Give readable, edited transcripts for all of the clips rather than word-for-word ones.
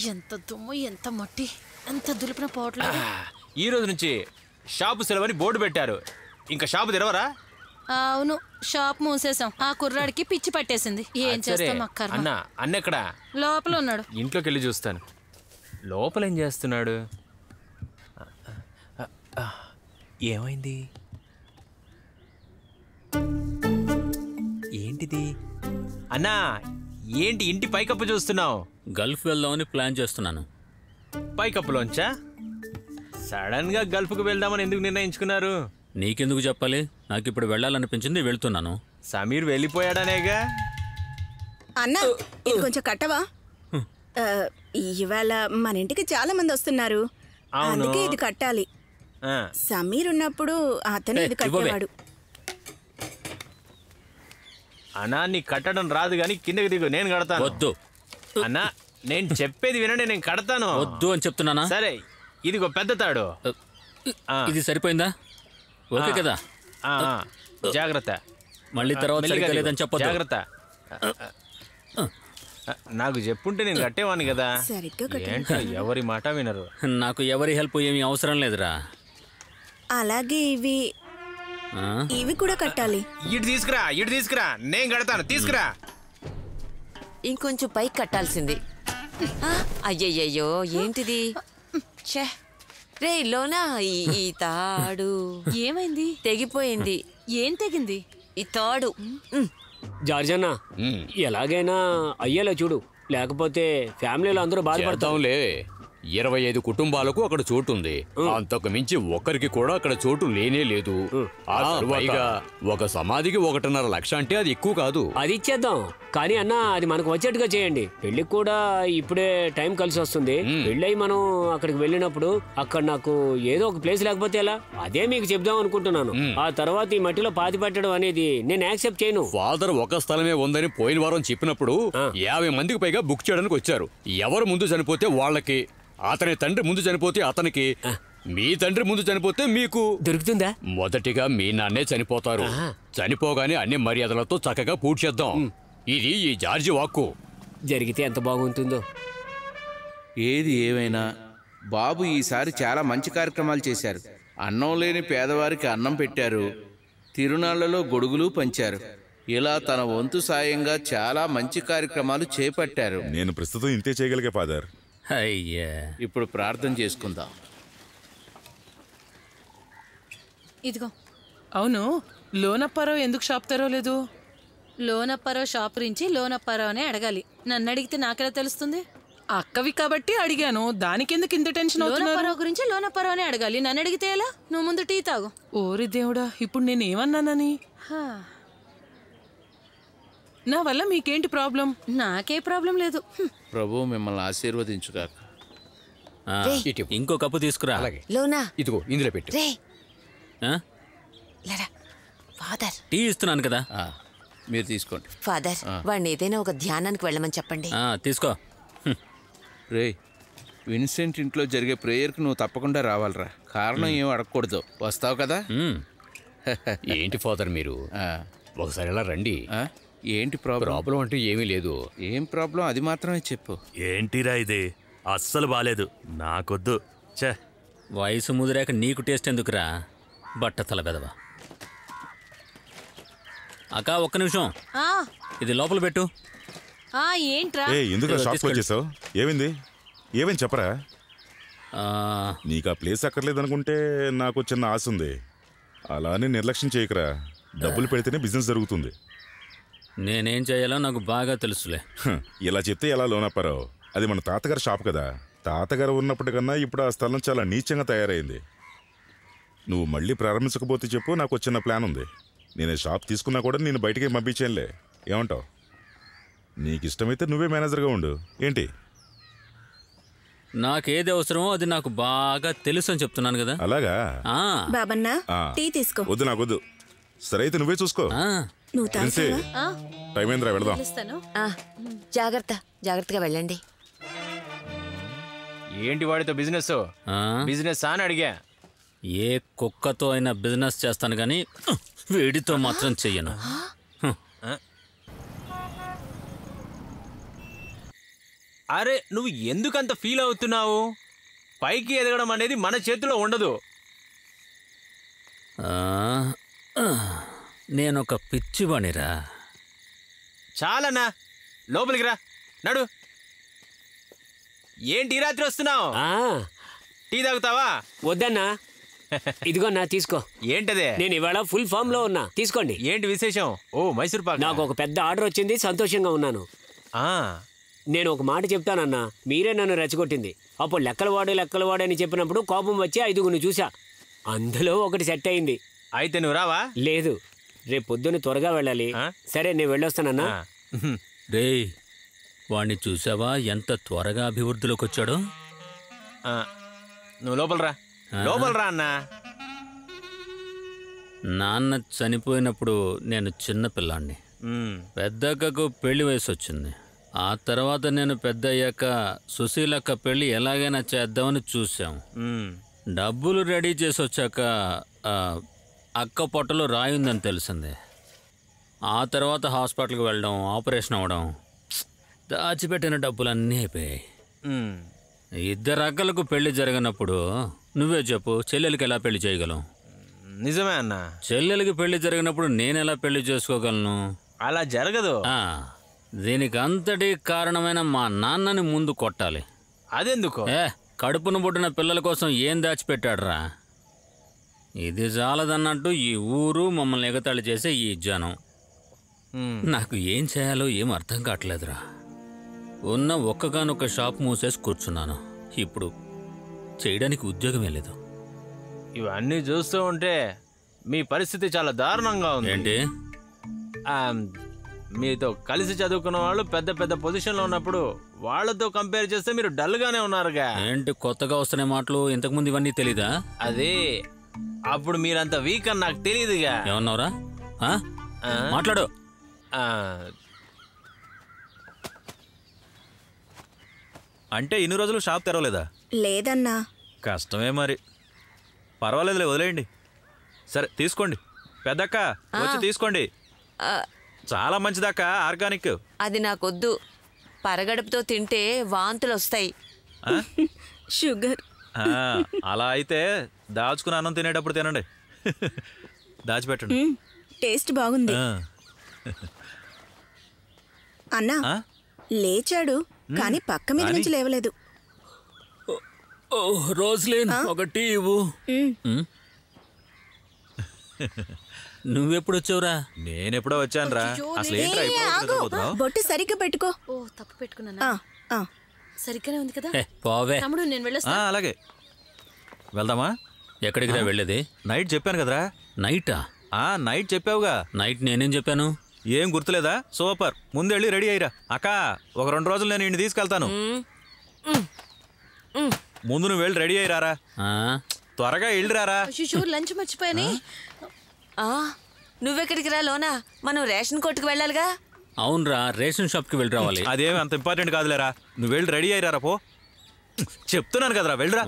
ఎంత దుమ్ము, ఎంత మట్టి, ఎంత దులిపిన పోవట్లేదు. ఈ రోజు నుంచి షాపు సెలవని బోర్డు పెట్టారు. ఇంకా షాపు తెరవరా? అవును, షాప్ మూసేసాం. ఆ కుర్రాడికి పిచ్చి పట్టేసింది. ఏం చేస్తాం అక్కర్మ. అన్న అన్నెక్కడా? లోపల ఉన్నాడు. ఇంట్లోకి వెళ్ళి చూస్తాను. లోపల ఏం చేస్తున్నాడు? ఏమైంది? ఏంటిది? అన్నా, ఏంటి ఇంటి పైకప్పు చూస్తున్నావు? గల్ఫ్ వెళ్దామని ప్లాన్ చేస్తున్నాను. పైకప్పులోంచా? సడన్ గా గల్ఫ్కు వెళ్దామని ఎందుకు నిర్ణయించుకున్నారు? నీకెందుకు చెప్పాలి? నాకు ఇప్పుడు వెళ్ళాలనిపించింది, వెళ్తున్నాను. సమీర్ వెళ్ళిపోయాడనేగా. అన్నా, ఇది కొంచెం కట్టవా? ఇవాళ మన ఇంటికి చాలా మంది వస్తున్నారు, అందుకే ఇది కట్టాలి. సమీర్ ఉన్నప్పుడు అతను ఇది కట్టేవాడు. అన్నా, నీ కట్టడం రాదు గాని కిందకి దిగు, నేను కడతాను. వద్దు అన్నా, నేను చెప్పేది వినండి, నేను కడతాను. వద్దు అని చెప్తున్నానా? సరే, ఇదిగో పెద్ద తాడు. ఇది సరిపోయిందా? ఓకే కదా? జాగ్రత్త. మళ్ళీ తర్వాత సరిగ్గా లేదని చెప్పొద్దు. జాగ్రత్త. నాకు చెప్పుంటే నేను కట్టేవాడిని కదా. ఏంటో ఎవరి మాట వినరు. నాకు ఎవరి హెల్ప్ ఏమీ అవసరం లేదురా. అలాగే ఇవి కూడా కట్టాలి. ఇటు తీసుకురా, ఇటు తీసుకురా, నేను కడతాను. తీసుకురా. ఇంకొంచెం పైకి కట్టాల్సింది. అయ్యయ్యో, ఏంటిది? రే లోనా, ఈ తాడు ఏమైంది? తెగిపోయింది. ఏం తెగింది? ఈ తాడు. జార్జన్నా, ఎలాగైనా అయ్యేలా చూడు, లేకపోతే ఫ్యామిలీలో అందరూ బాధపడతాంలే. 25 కుటుంబాలకు అక్కడ చోటు ఉంది. అంతకు మించి ఒక్కరికి కూడా అక్కడ చోటు లేనే లేదు. పైగా ఒక సమాధికి 1.5 లక్ష అంటే అది ఎక్కువ కాదు. అది ఇచ్చేద్దాం, కానీ అన్న అది మనకు వచ్చేట్టుగా చేయండి. పెళ్లికి కూడా ఇప్పుడే టైం కలిసి వస్తుంది. పెళ్ళై మనం అక్కడికి వెళ్ళినప్పుడు అక్కడ నాకు ఏదో ఒక ప్లేస్ లేకపోతే ఎలా? అదే మీకు చెప్దాం అనుకుంటున్నాను. ఆ తర్వాత ఈ మట్టిలో పాతి పెట్టడం అనేది నేను యాక్సెప్ట్ చేయను. ఫాదర్ ఒక స్థలమే ఉందని పోయిన వారం చెప్పినప్పుడు 50 మందికి పైగా బుక్ చేయడానికి వచ్చారు. ఎవరు ముందు చనిపోతే వాళ్ళకి, అతని తండ్రి ముందు చనిపోతే అతనికి, మీ తండ్రి ముందు చనిపోతే మీకు దొరుకుతుందా? మొదటిగా మీ నాన్నే చనిపోతారు. చనిపోగానే అన్ని మర్యాదలతో చక్కగా పూర్తి చేద్దాం. ఇది ఈ జార్జి వాక్కు. జరిగితే ఎంత బాగుంటుందో. ఏది ఏమైనా బాబు ఈసారి చాలా మంచి కార్యక్రమాలు చేశారు. అన్నం లేని పేదవారికి అన్నం పెట్టారు, తిరునాళ్లలో గొడుగులు పంచారు. ఇలా తన వంతు సాయంగా చాలా మంచి కార్యక్రమాలు చేపట్టారు. నేను ప్రస్తుతం ఇంతే చేయగలిగే ఫాదర్. అయ్యా, ఇప్పుడు ప్రార్థన చేసుకుందాం. ఇదిగో. అవును, లోనప్పారావు ఎందుకు షాప్ తెరవలేదు? లోనప్పారావు షాప్ గురించి లోనప్పారావునే అడగాలి. నన్ను అడిగితే నాకెలా తెలుస్తుంది? అక్కవి కాబట్టి అడిగాను, దానికెందుకు ఇంత టెన్షన్ అవుతున్నారు? లోనప్పారావు గురించి లోనప్పారావునే అడగాలి, నన్ను అడిగితే ఎలా? నువ్వు ముందు టీ తాగు. ఓరి దేవుడా, ఇప్పుడు నేనేమన్నానని? నా వల్ల మీకేంటి ప్రాబ్లం? నాకే ప్రాబ్లం లేదు. ప్రభు మిమ్మల్ని ఆశీర్వదించుగాక. ఇంకో కప్పు తీసుకురా. లోనా, ఇదిగో ఇందులో పెట్టు. ఫాదర్, టీ ఇస్తున్నాను కదా, మీరు తీసుకోండి. ఫాదర్, వాడిని ఏదైనా ఒక ధ్యానానికి వెళ్ళమని చెప్పండి. తీసుకో. రే, విన్సెంట్ ఇంట్లో జరిగే ప్రేయర్కి నువ్వు తప్పకుండా రావాలిరా. కారణం ఏం అడగకూడదు. వస్తావు కదా? ఏంటి ఫాదర్ మీరు ఒకసారి ఇలా రండి. ఏంటి ప్రాబ్లం అంటే ఏమీ లేదు. ఏం ప్రాబ్లం అది మాత్రమే చెప్పు. ఏంటిరా ఇది? అస్సలు బాలేదు, నాకొద్దు. చే, వయసు ముదిరాక నీకు టేస్ట్ ఎందుకురా, బట్టతల గదవా. అక్క, ఒక్క నిమిషం, ఇది లోపల పెట్టు. ఏంట్రా? ఎందుకు షాప్కి వచ్చేసావు? ఏమైంది? ఏమని చెప్పరా? నీకు ఆ ప్లేస్ అక్కర్లేదనుకుంటే నాకు చిన్న ఆశ ఉంది. అలానే నిర్లక్ష్యం చేయకరా. డబ్బులు పెడితేనే బిజినెస్ జరుగుతుంది. నేనేం చేయాలో నాకు బాగా తెలుసులే. ఇలా చెప్తే ఎలా లోనప్పారావు? అది మన తాతగారి షాప్ కదా. తాతగారు ఉన్నప్పటికన్నా ఇప్పుడు ఆ స్థలం చాలా నీచంగా తయారైంది. నువ్వు మళ్ళీ ప్రారంభించకపోతే చెప్పు, నాకు చిన్న ప్లాన్ ఉంది. నేను షాప్ తీసుకున్నా కూడా నేను బయటికి పంపించేనులే. ఏమంటావు? నీకు ఇష్టమైతే నువ్వే మేనేజర్గా ఉండు. ఏంటి? నాకేది అవసరమో అది నాకు బాగా తెలుసు అని చెప్తున్నాను కదా. అలాగా? బాబన్నా, టీ తీసుకో. వద్దు, నాకొద్దు. సరే అయితే నువ్వే చూసుకో. నువ్వు టైం ఏంద్రా, వెళదాం. జాగ్రత్తగా వెళ్ళండి. ఏంటి వాడితో బిజినెస్? బిజినెస్ అని అడిగా. ఏ కుక్కతో అయినా బిజినెస్ చేస్తాను కానీ వీడితో మాత్రం చెయ్యను. అరే నువ్వు ఎందుకంత ఫీల్ అవుతున్నావు? పైకి ఎదగడం అనేది మన చేతిలో ఉండదు. నేనొక పిచ్చివాణిరా. చాలన్నా, లోపలికి రా. నడు. ఏంటి రాత్రి వస్తున్నావు? టీ తాగుతావా? వద్దన్నా. ఇదిగోన్నా తీసుకో. ఏంటదే? నేను ఇవాళ ఫుల్ ఫామ్ లో ఉన్నా, తీసుకోండి. ఏంటి విశేషం? ఓ మైసూర్ పాక్. నాకు ఒక పెద్ద ఆర్డర్ వచ్చింది, సంతోషంగా ఉన్నాను. నేను ఒక మాట చెప్తానన్నా, మీరే నన్ను రెచ్చగొట్టింది. అప్పుడు లెక్కలవాడు అని చెప్పినప్పుడు కోపం వచ్చి 5గురిని చూసా. అందులో ఒకటి సెట్ అయింది. అయితే నువ్వు రావా? లేదు, రేపు పొద్దున్న త్వరగా వెళ్ళాలి. సరే నేను వెళ్ళొస్తానన్నా. రే, వాణ్ణి చూసావా ఎంత త్వరగా అభివృద్ధిలోకి వచ్చాడో? నువ్వు లోపలరా. లోపలరా అన్నా. నాన్న చనిపోయినప్పుడు నేను చిన్న పిల్లాన్ని. పెద్దక్కకు పెళ్లి వయసు వచ్చింది. ఆ తర్వాత నేను పెద్ద అయ్యాక సుశీలక్క పెళ్లి ఎలాగైనా చేద్దామని చూసాం. డబ్బులు రెడీ చేసి వచ్చాక అక్క పొట్టలో రాయిందని తెలిసింది. ఆ తర్వాత హాస్పిటల్కి వెళ్ళడం, ఆపరేషన్ అవ్వడం, దాచిపెట్టిన డబ్బులన్నీ అయిపోయాయి. ఇద్దరు అక్కలకు పెళ్లి జరిగినప్పుడు నువ్వే చెప్పు, చెల్లెలకి ఎలా పెళ్లి చేయగలం? నిజమే అన్న. చెల్లెలకి పెళ్లి జరిగినప్పుడు నేను ఎలా పెళ్లి చేసుకోగలను? అలా జరగదు. దీనికి అంతటి కారణమైన మా నాన్నని ముందు కొట్టాలి. అదెందుకు? కడుపును పుట్టిన పిల్లల కోసం ఏం దాచిపెట్టాడురా? ఇది చాలదన్నట్టు ఈ ఊరు మమ్మల్ని ఎగతాళి చేసే ఈ జనం. నాకు ఏం చేయాలో ఏం అర్థం కావట్లేదురా. ఉన్న ఒక్కగానొక్క షాప్ మూసేసి కూర్చున్నాను. ఇప్పుడు చేయడానికి ఉద్యోగమే లేదు. ఇవన్నీ చూస్తూ ఉంటే మీ పరిస్థితి చాలా దారుణంగా ఉంది. ఏంటి? మీతో కలిసి చదువుకున్న వాళ్ళు పెద్ద పెద్ద పొజిషన్లో ఉన్నప్పుడు వాళ్ళతో కంపేర్ చేస్తే మీరు డల్గానే ఉన్నారుగా. ఏంటి కొత్తగా వస్తున్న మాటలు? ఇంతకుముందు ఇవన్నీ తెలీదా? అదే, అప్పుడు మీరంత వీక్ అని నాకు తెలియదుగా. ఏమన్నావురా? మాట్లాడు. అంటే ఇన్ని రోజులు షాప్ తెరవలేదా? లేదన్నా. కష్టమే మరి. పర్వాలేదులే, వదిలేయండి. సరే తీసుకోండి. పెద్దక్క వచ్చి తీసుకోండి. చాలా మంచిదక్క, ఆర్గానిక్. అది నాకొద్దు. పరగడుపుతో తింటే వాంతులు వస్తాయి. షుగర్. అలా అయితే దాచుకుని అన్నం తినేటప్పుడు తినండి. దాచిపెట్టండి. టేస్ట్ బాగుంది. అన్నా లేచాడు, కానీ పక్క మీద నుంచి లేవలేదు. రోజులేను, ఒక టీ ఇవ్వు. నువ్వెప్పుడు వచ్చావురా? నేనెప్పుడో వచ్చాను రా. అసలు బొట్టు సరిగ్గా పెట్టుకో. ఓ తప్పు పెట్టుకున్నా. సరిగ్గానే ఉంది కదా. పోవే తమ్ముడు, నేను వెళ్ళొస్తా. అలాగే వెళ్దామా? ఎక్కడికి రా వెళ్ళేది? నైట్ చెప్పాను కదరా. నైటా? నైట్ చెప్పావుగా. నైట్ నేనేం చెప్పాను? ఏం గుర్తులేదా? సూపర్, ముందెళ్ళి రెడీ అయ్యిరా. అక్క, ఒక 2 రోజులు నేను ఇంటికి తీసుకెళ్తాను. ముందు నువ్వు వెళ్ళి రెడీ అయ్యిరారా. త్వరగా వెళ్ళిరారా. లంచ్ మర్చిపోయాని. నువ్వెక్కడికి రా లోనా? మనం రేషన్ కొట్టుకు వెళ్ళాలిగా. అవునరా, రేషన్ షాప్కి వెళ్ళి రావాలి. అదేమి అంత ఇంపార్టెంట్ కాదులేరా. నువ్వు వెళ్ళి రెడీ అయ్యారా. పో, చెప్తున్నాను కదరా, వెళ్ళరా.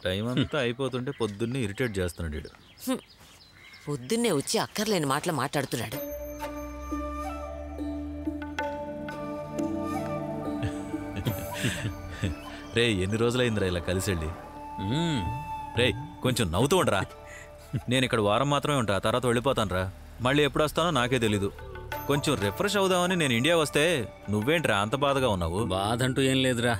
టైం అంతా అయిపోతుంటే పొద్దున్నే ఇరిటేట్ చేస్తున్నాడు వీడు. పొద్దున్నే వచ్చి అక్కర్లేని మాటలు మాట్లాడుతున్నాడు. రే, ఎన్ని రోజులైందిరా ఇలా కలిసి వెళ్ళి. రే, కొంచెం నవ్వుతూ ఉండరా. నేను ఇక్కడ వారం మాత్రమే ఉంటా, తర్వాత వెళ్ళిపోతాను రా. మళ్ళీ ఎప్పుడు వస్తానో నాకే తెలీదు. కొంచెం రిఫ్రెష్ అవుదామని నేను ఇండియా వస్తే నువ్వేంట్రా అంత బాధగా ఉన్నావు? బాధ అంటూ ఏం లేదురా.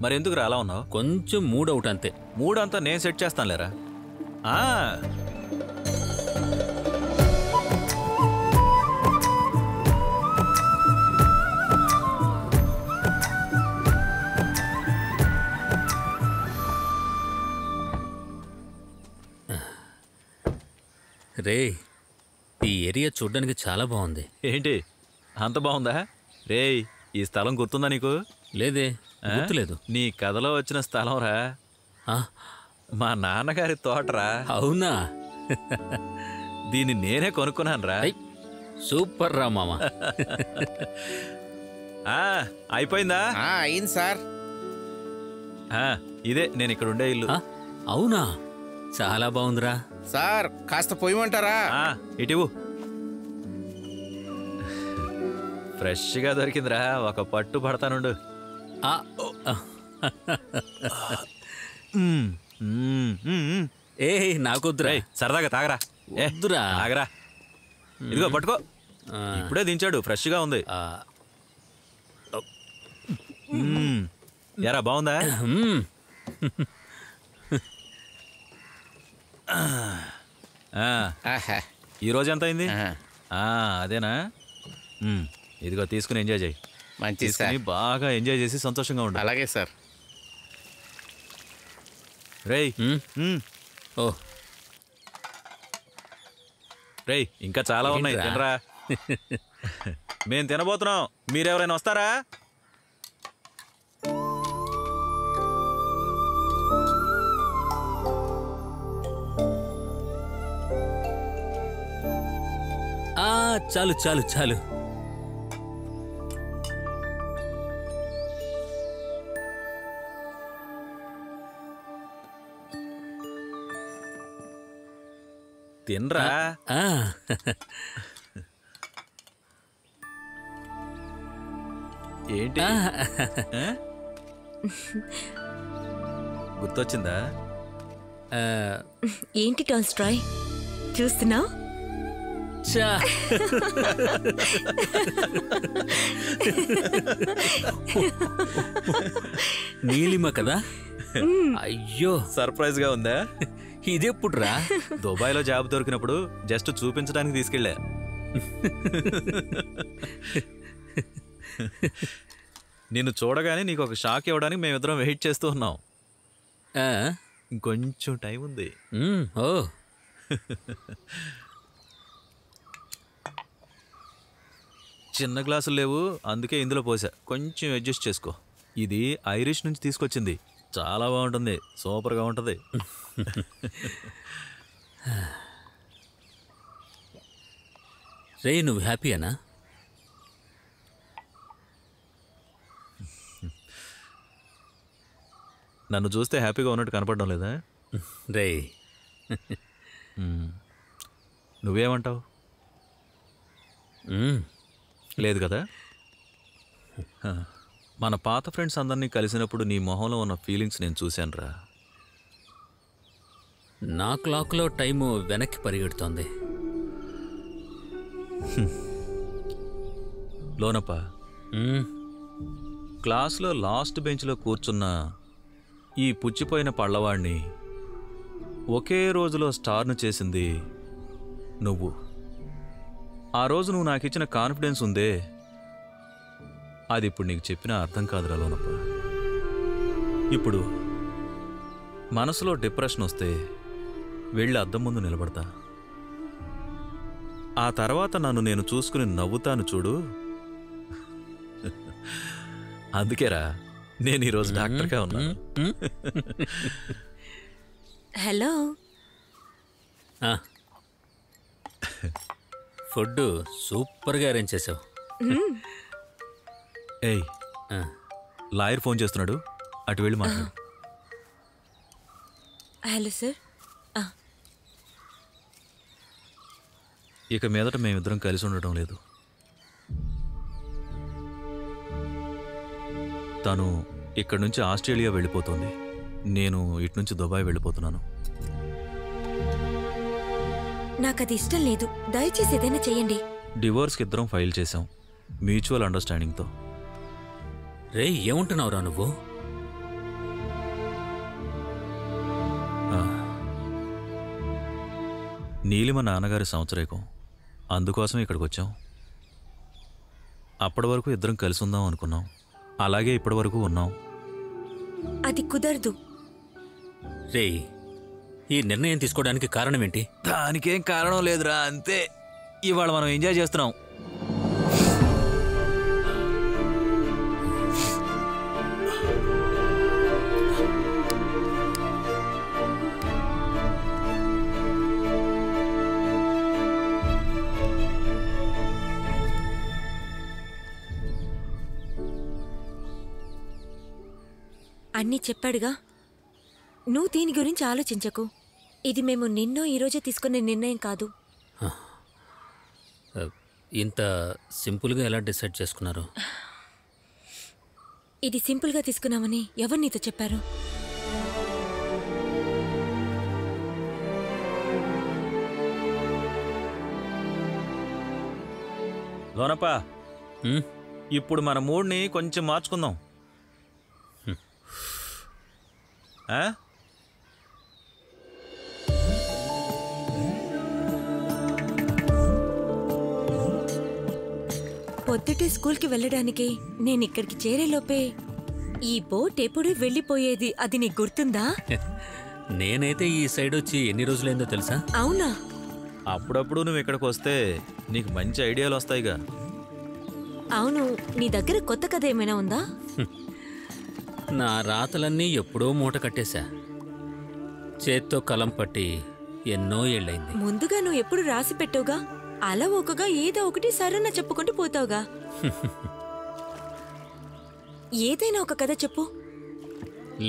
మరి ఎందుకురా అలా ఉన్నావు? కొంచెం మూడ్ అవుట్ అంతే. మూడ్ అంతా నేను సెట్ చేస్తానులేరా. రే, ఈ ఏరియా చూడ్డానికి చాలా బాగుంది. ఏంటి అంత బాగుందా? రే, ఈ స్థలం గుర్తుందా నీకు? లేదే, గుర్తులేదు. నీ కథలో వచ్చిన స్థలం రా. మా నాన్నగారి తోటరా. అవునా? దీన్ని నేనే కొనుక్కున్నాను రా. సూపర్ రా మామ. అయిపోయిందా? అయింది సార్. ఇదే నేను ఇక్కడ ఉండే ఇల్లు. అవునా? చాలా బాగుందిరా. సార్ కాస్త పోయమంటారా? ఇటివు. ఫ్రెష్గా దొరికిందిరా, ఒక పట్టు పడతానుండు. ఏ నాకొద్దురా. సరదాగా తాగరా. వద్దురా. తాగరా. ఇదిగో పట్టుకో. ఇప్పుడే దించాడు, ఫ్రెష్గా ఉంది. ఎరా బాగుందా? ఈరోజు ఎంత అయింది? అదేనా? ఇదిగో తీసుకుని ఎంజాయ్ చేయి. మంచిది సార్. బాగా ఎంజాయ్ చేసి సంతోషంగా ఉండు. అలాగే సార్. రేయ్ రేయ్ ఇంకా చాలా ఉన్నాయి, తినరా. మేము తినబోతున్నాం, మీరెవరైనా వస్తారా? చాలు చాలు చాలు. తినరా. ఏంటి గుర్తొచ్చిందా? ఏంటి టాల్స్టాయ్ చూస్తున్నావు? నీలిమ కదా? అయ్యో సర్ప్రైజ్ గా ఉందా? ఇదెప్పుడురా? దుబాయ్లో జాబ్ దొరికినప్పుడు జస్ట్ చూపించడానికి తీసుకెళ్ళా. నిన్ను చూడగానే నీకు ఒక షాక్ ఇవ్వడానికి మేమిద్దరం వెయిట్ చేస్తూ ఉన్నాం. ఇంకొంచెం టైం ఉంది. ఓ చిన్న గ్లాసులు లేవు, అందుకే ఇందులో పోసా. కొంచెం అడ్జస్ట్ చేసుకో. ఇది ఐరిష్ నుంచి తీసుకొచ్చింది, చాలా బాగుంటుంది, సూపర్గా ఉంటుంది. రే నువ్వు హ్యాపీయేనా? నన్ను చూస్తే హ్యాపీగా ఉన్నట్టు కనపడడం లేదా? రే నువ్వేమంటావు? లేదు కదా? మన పాత ఫ్రెండ్స్ అందరినీ కలిసినప్పుడు నీ మొహంలో ఉన్న ఫీలింగ్స్ నేను చూశాను రా. నా క్లాక్లో టైము వెనక్కి పరిగెడుతోంది. లోనప్ప, క్లాస్లో లాస్ట్ బెంచ్లో కూర్చున్న ఈ పుచ్చిపోయిన పళ్ళవాడిని ఒకే రోజులో స్టార్ను చేసింది నువ్వు. ఆ రోజు నువ్వు నాకు ఇచ్చిన కాన్ఫిడెన్స్ ఉందే, అది ఇప్పుడు నీకు చెప్పినా అర్థం కాదురా లోనప్ప. ఇప్పుడు మనసులో డిప్రెషన్ వస్తే వెళ్ళి అద్దం ముందు నిలబడతా. ఆ తర్వాత నన్ను నేను చూసుకుని నవ్వుతాను చూడు. అందుకేరా నేను ఈరోజు డాక్టర్గా ఉన్నాను. హలో. ఫుడ్ సూపర్గా అరేంజ్ చేసావు. ఏయ్, లాయర్ ఫోన్ చేస్తున్నాడు, అటు వెళ్ళి మాట్లాడు. Hello sir. ఇక మీదట మేమిద్దరం కలిసి ఉండటం లేదు. తను ఇక్కడి నుంచి ఆస్ట్రేలియా వెళ్ళిపోతుంది, నేను ఇటు నుంచి దుబాయ్ వెళ్ళిపోతున్నాను. నాకు అది ఇష్టం లేదు, దయచేసి ఏదైనా చెయ్యండి. డివోర్స్కి ఇద్దరం ఫైల్ చేశాం, మ్యూచువల్ అండర్స్టాండింగ్తో. రే ఏముంటున్నావురా నువ్వు? నీలిమ నాన్నగారి సంవత్సరేకం, అందుకోసం ఇక్కడికి వచ్చాం. అప్పటి వరకు ఇద్దరం కలిసి ఉందాం అనుకున్నాం, అలాగే ఇప్పటి వరకు ఉన్నాం. అది కుదరదు. రే ఈ నిర్ణయం తీసుకోవడానికి కారణం ఏంటి? దానికేం కారణం లేదురా, అంతే. ఇవాళ మనం ఎంజాయ్ చేస్తున్నాం. అన్నీ చెప్పాడుగా, నువ్వు దీని గురించి ఆలోచించకు. ఇది మేము నిన్నో ఈరోజే తీసుకునే నిర్ణయం కాదు. ఇంత సింపుల్గా ఎలా డిసైడ్ చేసుకున్నారు? ఇది సింపుల్గా తీసుకున్నామని ఎవరు నీతో చెప్పారు? లోనప్ప, ఇప్పుడు మన మూడ్ని కొంచెం మార్చుకుందాం. పొద్దుటే స్కూల్కి వెళ్ళడానికి నేను ఇక్కడికి చేరేలోపే ఈ బోట్ ఎప్పుడు వెళ్ళిపోయేది, అది నీకు గుర్తుందా? నేనైతే ఈ సైడ్ వచ్చి ఎన్ని రోజులైందో తెలుసా? అవునా? అప్పుడప్పుడు నువ్వు ఇక్కడికి వస్తే నీకు మంచి ఐడియాలు వస్తాయిగా. అవును, నీ దగ్గర కొత్త కథ ఏమైనా ఉందా? నా రాతలన్నీ ఎప్పుడో మూట కట్టేశా. చేత్తో కలం పట్టి ఎన్నో ఏళ్ళైంది. ముందుగా నువ్వు ఎప్పుడు రాసి పెట్టవుగా, అలా ఒకగా ఏదో ఒకటి సరన్నా చెప్పుకుంటూ పోతావుగా. ఏదైనా ఒక కథ చెప్పు.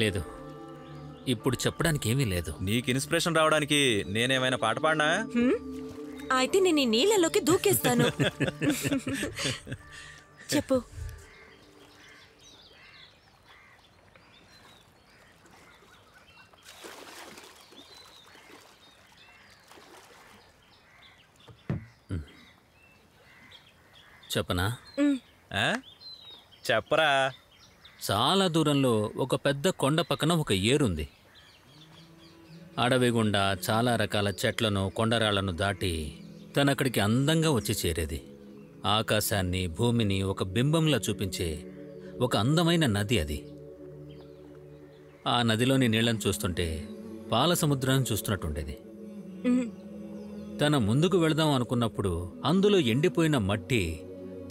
లేదు, ఇప్పుడు చెప్పడానికి ఏమీ లేదు. నీకు ఇన్స్పిరేషన్ రావడానికి నేనేమైనా పాట పాడినా? అయితే నేను ఈ నీళ్ళలోకి దూకేస్తాను. చెప్పు. చెప్పనా? చెప్పరా. చాలా దూరంలో ఒక పెద్ద కొండ పక్కన ఒక ఏరుంది. అడవి గుండా చాలా రకాల చెట్లను కొండరాళ్లను దాటి తనక్కడికి అందంగా వచ్చి చేరేది. ఆకాశాన్ని భూమిని ఒక బింబంలా చూపించే ఒక అందమైన నది అది. ఆ నదిలోని నీళ్లను చూస్తుంటే పాల సముద్రాన్ని చూస్తున్నట్టుండేది. తన ముందుకు వెళదాం అనుకున్నప్పుడు అందులో ఎండిపోయిన మట్టి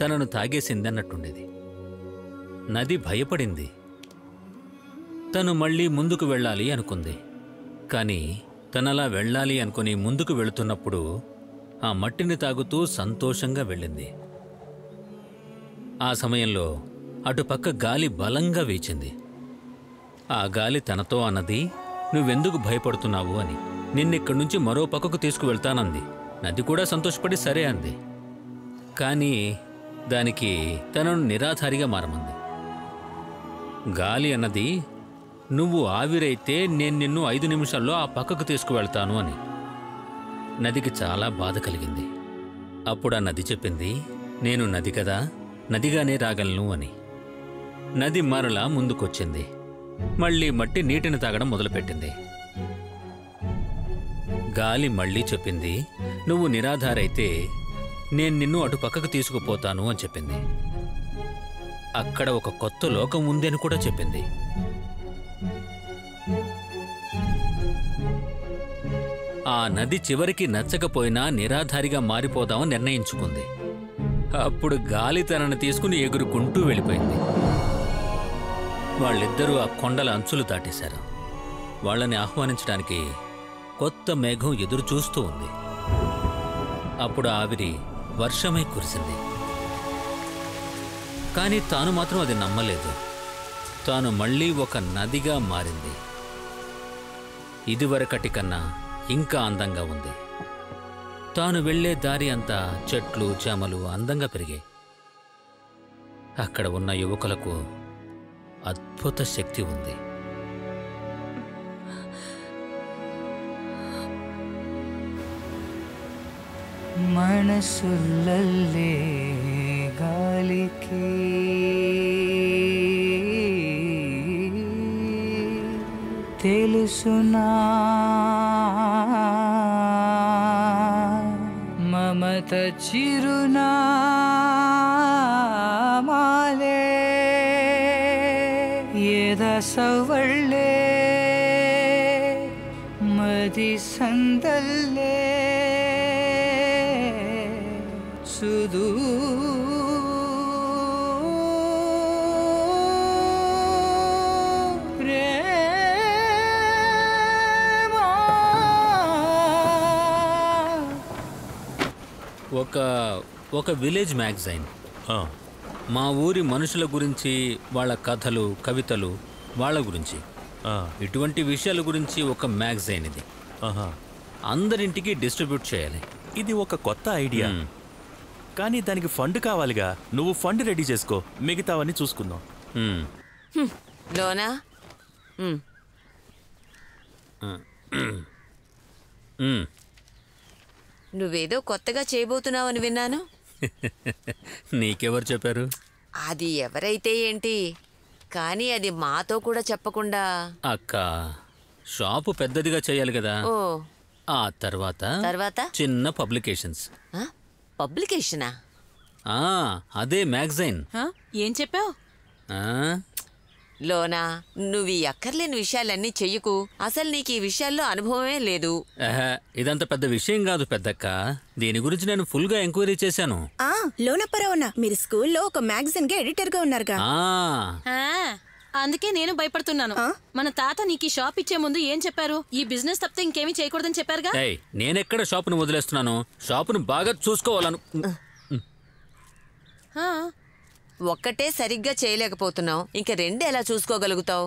తనను తాగేసిందన్నట్టుండేది. నది భయపడింది. తను మళ్ళీ ముందుకు వెళ్ళాలి అనుకుంది. కానీ తనలా వెళ్ళాలి అనుకుని ముందుకు వెళుతున్నప్పుడు ఆ మట్టిని తాగుతూ సంతోషంగా వెళ్ళింది. ఆ సమయంలో అటుపక్క గాలి బలంగా వీచింది. ఆ గాలి తనతో అన్నది, నువ్వెందుకు భయపడుతున్నావు అని. నిన్నిక్కడి నుంచి మరో పక్కకు తీసుకువెళ్తానంది. నది కూడా సంతోషపడి సరే అంది. కానీ దానికి తనను నిరాధారిగా మారమంది. గాలి అన్నది, నువ్వు ఆవిరైతే నేను నిన్ను 5 నిమిషాల్లో ఆ పక్కకు తీసుకువెళ్తాను అని. నదికి చాలా బాధ కలిగింది. అప్పుడు ఆ నది చెప్పింది, నేను నది కదా, నదిగానే రాగలను అని. నది మరలా ముందుకొచ్చింది. మళ్ళీ మట్టి నీటిని తాగడం మొదలుపెట్టింది. గాలి మళ్ళీ చెప్పింది, నువ్వు నిరాధారైతే నేను నిన్ను అటు పక్కకు తీసుకుపోతాను అని చెప్పింది. అక్కడ ఒక కొత్త లోకం ఉంది అని కూడా చెప్పింది. ఆ నది చివరికి నచ్చకపోయినా నిరాధారిగా మారిపోదామని నిర్ణయించుకుంది. అప్పుడు గాలి తనను తీసుకుని ఎగురుకుంటూ వెళ్ళిపోయింది. వాళ్ళిద్దరూ ఆ కొండల అంచులు దాటేశారు. వాళ్ళని ఆహ్వానించడానికి కొత్త మేఘం ఎదురు చూస్తూ ఉంది. అప్పుడు ఆవిరి వర్షమై కురిసింది. కానీ తాను మాత్రం అది నమ్మలేదు. తాను మళ్ళీ ఒక నదిగా మారింది. ఇదివరకటి కన్నా ఇంకా అందంగా ఉంది. తాను వెళ్లే దారి అంతా చెట్లు చేమలు అందంగా పెరిగాయి. అక్కడ ఉన్న యువకులకు అద్భుత శక్తి ఉంది. మనసుల్లే గాలికి తెలుసునా మమత చిరునా మాలే ఏద సవళ్ళే మది సందల్లే సుదూ ఒక విలేజ్ మ్యాగజైన్. మా ఊరి మనుషుల గురించి, వాళ్ళ కథలు కవితలు, వాళ్ళ గురించి, ఇటువంటి విషయాల గురించి ఒక మ్యాగజైన్ ఇది. అందరింటికి డిస్ట్రిబ్యూట్ చేయాలి. ఇది ఒక కొత్త ఐడియా, కానీ దానికి ఫండ్ కావాలిగా. నువ్వు ఫండ్ రెడీ చేసుకో, మిగతావన్నీ చూసుకుందాం. లోనా నువ్వేదో కొత్తగా చేయబోతున్నావని విన్నాను. నీకెవరు చెప్పారు? అది ఎవరైతే ఏంటి, కానీ అది మాతో కూడా చెప్పకుండా. అక్క, షాపు పెద్దదిగా చేయాలి కదా. ఓ ఆ తర్వాత తర్వాత చిన్న పబ్లికేషన్స్. పబ్లికేషనా? అదే మ్యాగజైన్. ఏం చెప్పావు? లోనా, నువ్వు ఈ అక్కర్లేని విషయాలన్నీ చెయ్యకు. అసలు నీకు ఈ విషయాల్లో అనుభవమే లేదు. ఇదంత పెద్ద విషయం కాదు పెద్దక్క. దీని గురించి నేను ఫుల్ గా ఎంక్వైరీ చేశాను. లోనపరావునా, మీరు స్కూల్లో ఒక మ్యాగజైన్ గా ఎడిటర్ గా ఉన్నారుగా. అందుకే నేను భయపడుతున్నాను. మన తాత నీకు ఈ షాప్ ఇచ్చే ముందు ఏం చెప్పారు? ఈ బిజినెస్ తప్పితే ఇంకేమీ చేయకూడదని చెప్పారుగా. నేనెక్కడ షాపును వదిలేస్తున్నాను? షాపును బాగా చూసుకోవాలను. ఒక్కటే సరిగ్గా చేయలేకపోతున్నావు, ఇంక రెండు ఎలా చూసుకోగలుగుతావు?